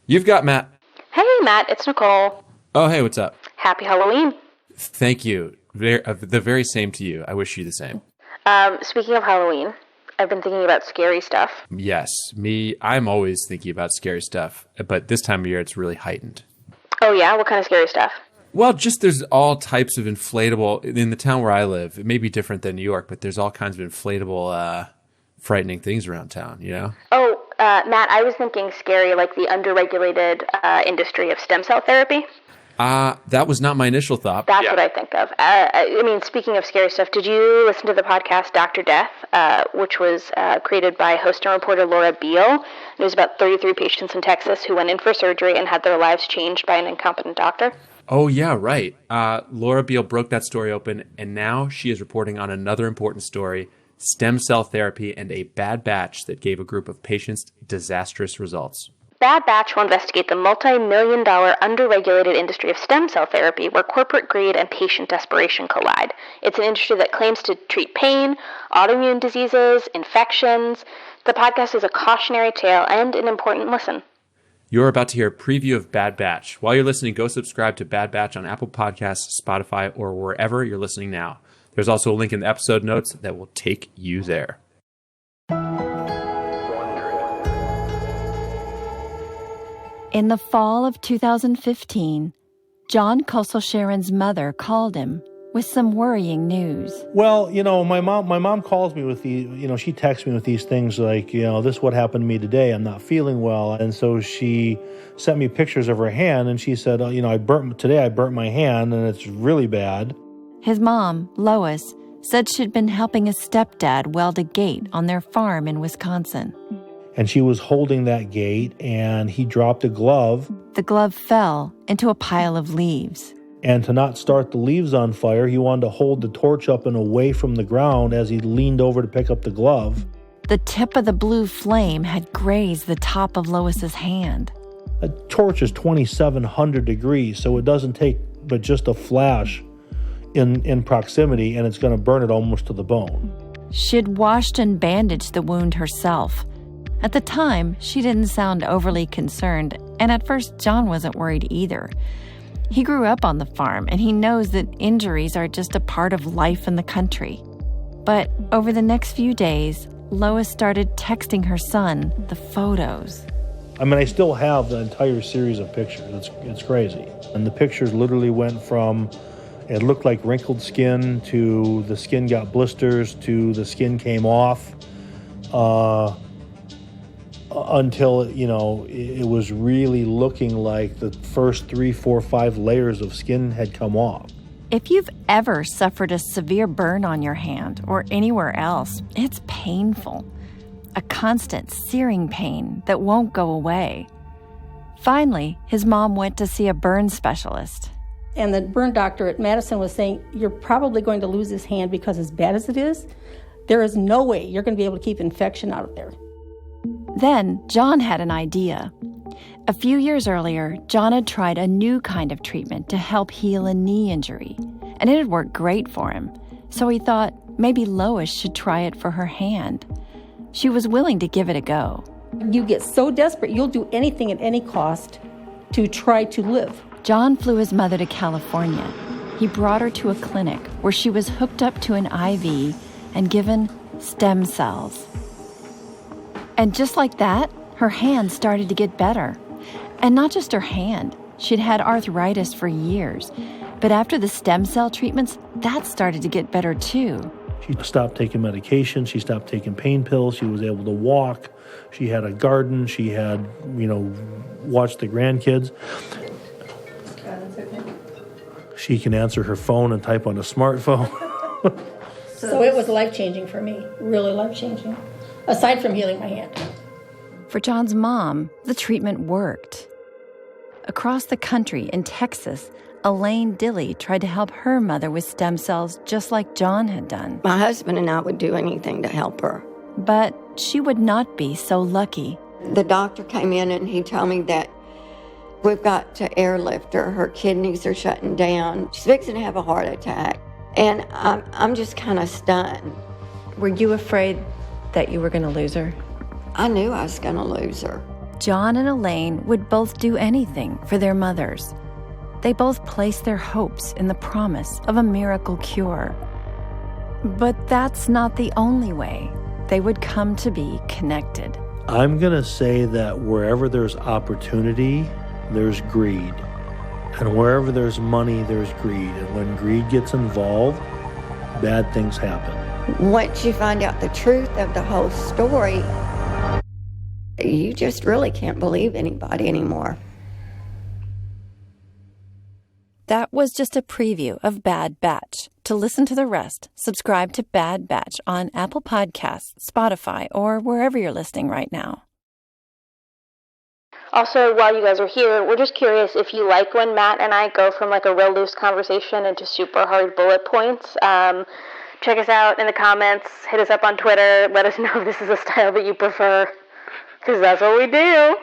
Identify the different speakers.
Speaker 1: You've got Matt.
Speaker 2: Hey, Matt, it's Nicole.
Speaker 1: Oh, hey, what's up?
Speaker 2: Happy Halloween.
Speaker 1: Thank you. The very same to you. I wish you the same.
Speaker 2: Speaking of Halloween, I've been thinking about scary stuff.
Speaker 1: Yes, I'm always thinking about scary stuff, but this time of year it's really heightened.
Speaker 2: Oh, yeah? What kind of scary stuff?
Speaker 1: Well, just there's all types of inflatable, in the town where I live, it may be different than New York, but there's all kinds of inflatable, frightening things around town, you know?
Speaker 2: Oh, Matt, I was thinking scary like the underregulated industry of stem cell therapy.
Speaker 1: That was not my initial thought.
Speaker 2: That's what I think of. Speaking of scary stuff, did you listen to the podcast Dr. Death, which was created by host and reporter Laura Beale? It was about 33 patients in Texas who went in for surgery and had their lives changed by an incompetent doctor.
Speaker 1: Oh, yeah, right. Laura Beale broke that story open, and now she is reporting on another important story, stem cell therapy and a bad batch that gave a group of patients disastrous results.
Speaker 2: Bad Batch will investigate the multi-million-dollar underregulated industry of stem cell therapy where corporate greed and patient desperation collide. It's an industry that claims to treat pain, autoimmune diseases, infections. The podcast is a cautionary tale and an important listen.
Speaker 1: You're about to hear a preview of Bad Batch. While you're listening, go subscribe to Bad Batch on Apple Podcasts, Spotify, or wherever you're listening now. There's also a link in the episode notes that will take you there.
Speaker 3: In the fall of 2015, John Kosel-Sharon's mother called him with some worrying news.
Speaker 4: Well, my mom calls me with she texts me with these things like, this is what happened to me today. I'm not feeling well. And so she sent me pictures of her hand and she said, I burnt my hand and it's really bad.
Speaker 3: His mom, Lois, said she'd been helping his stepdad weld a gate on their farm in Wisconsin.
Speaker 4: And she was holding that gate, and he dropped a glove.
Speaker 3: The glove fell into a pile of leaves.
Speaker 4: And to not start the leaves on fire, he wanted to hold the torch up and away from the ground as he leaned over to pick up the glove.
Speaker 3: The tip of the blue flame had grazed the top of Lois's hand.
Speaker 4: A torch is 2,700 degrees, so it doesn't take but just a flash in proximity, and it's going to burn it almost to the bone.
Speaker 3: She'd washed and bandaged the wound herself. At the time, she didn't sound overly concerned, and at first John wasn't worried either. He grew up on the farm, and he knows that injuries are just a part of life in the country. But over the next few days, Lois started texting her son the photos.
Speaker 4: I still have the entire series of pictures. It's crazy. And the pictures literally went from, it looked like wrinkled skin, to the skin got blisters, to the skin came off. Until, it was really looking like the first 3, 4, 5 layers of skin had come off.
Speaker 3: If you've ever suffered a severe burn on your hand or anywhere else, it's painful. A constant searing pain that won't go away. Finally, his mom went to see a burn specialist.
Speaker 5: And the burn doctor at Madison was saying, you're probably going to lose this hand because as bad as it is, there is no way you're going to be able to keep infection out of there.
Speaker 3: Then, John had an idea. A few years earlier, John had tried a new kind of treatment to help heal a knee injury, and it had worked great for him. So he thought maybe Lois should try it for her hand. She was willing to give it a go.
Speaker 5: You get so desperate, you'll do anything at any cost to try to live.
Speaker 3: John flew his mother to California. He brought her to a clinic where she was hooked up to an IV and given stem cells. And just like that, her hand started to get better. And not just her hand. She'd had arthritis for years. But after the stem cell treatments, that started to get better too.
Speaker 4: She stopped taking medication. She stopped taking pain pills. She was able to walk. She had a garden. She had, watched the grandkids. She can answer her phone and type on a smartphone.
Speaker 5: So it was life-changing for me, really life-changing. Aside from healing my hand.
Speaker 3: For John's mom, the treatment worked. Across the country in Texas, Elaine Dilley tried to help her mother with stem cells just like John had done.
Speaker 6: My husband and I would do anything to help her.
Speaker 3: But she would not be so lucky.
Speaker 6: The doctor came in and he told me that we've got to airlift her. Her kidneys are shutting down. She's fixing to have a heart attack. And I'm just kind of stunned.
Speaker 7: Were you afraid that you were going to lose her?
Speaker 6: I knew I was going to lose her.
Speaker 3: John and Elaine would both do anything for their mothers. They both placed their hopes in the promise of a miracle cure. But that's not the only way they would come to be connected.
Speaker 4: I'm going to say that wherever there's opportunity, there's greed. And wherever there's money, there's greed. And when greed gets involved, bad things happen.
Speaker 6: Once you find out the truth of the whole story, you just really can't believe anybody anymore.
Speaker 3: That was just a preview of Bad Batch. To listen to the rest, subscribe to Bad Batch on Apple Podcasts, Spotify, or wherever you're listening right now.
Speaker 2: Also, while you guys are here, we're just curious if you like when Matt and I go from like a real loose conversation into super hard bullet points. Check us out in the comments. Hit us up on Twitter. Let us know if this is a style that you prefer, because that's what we do.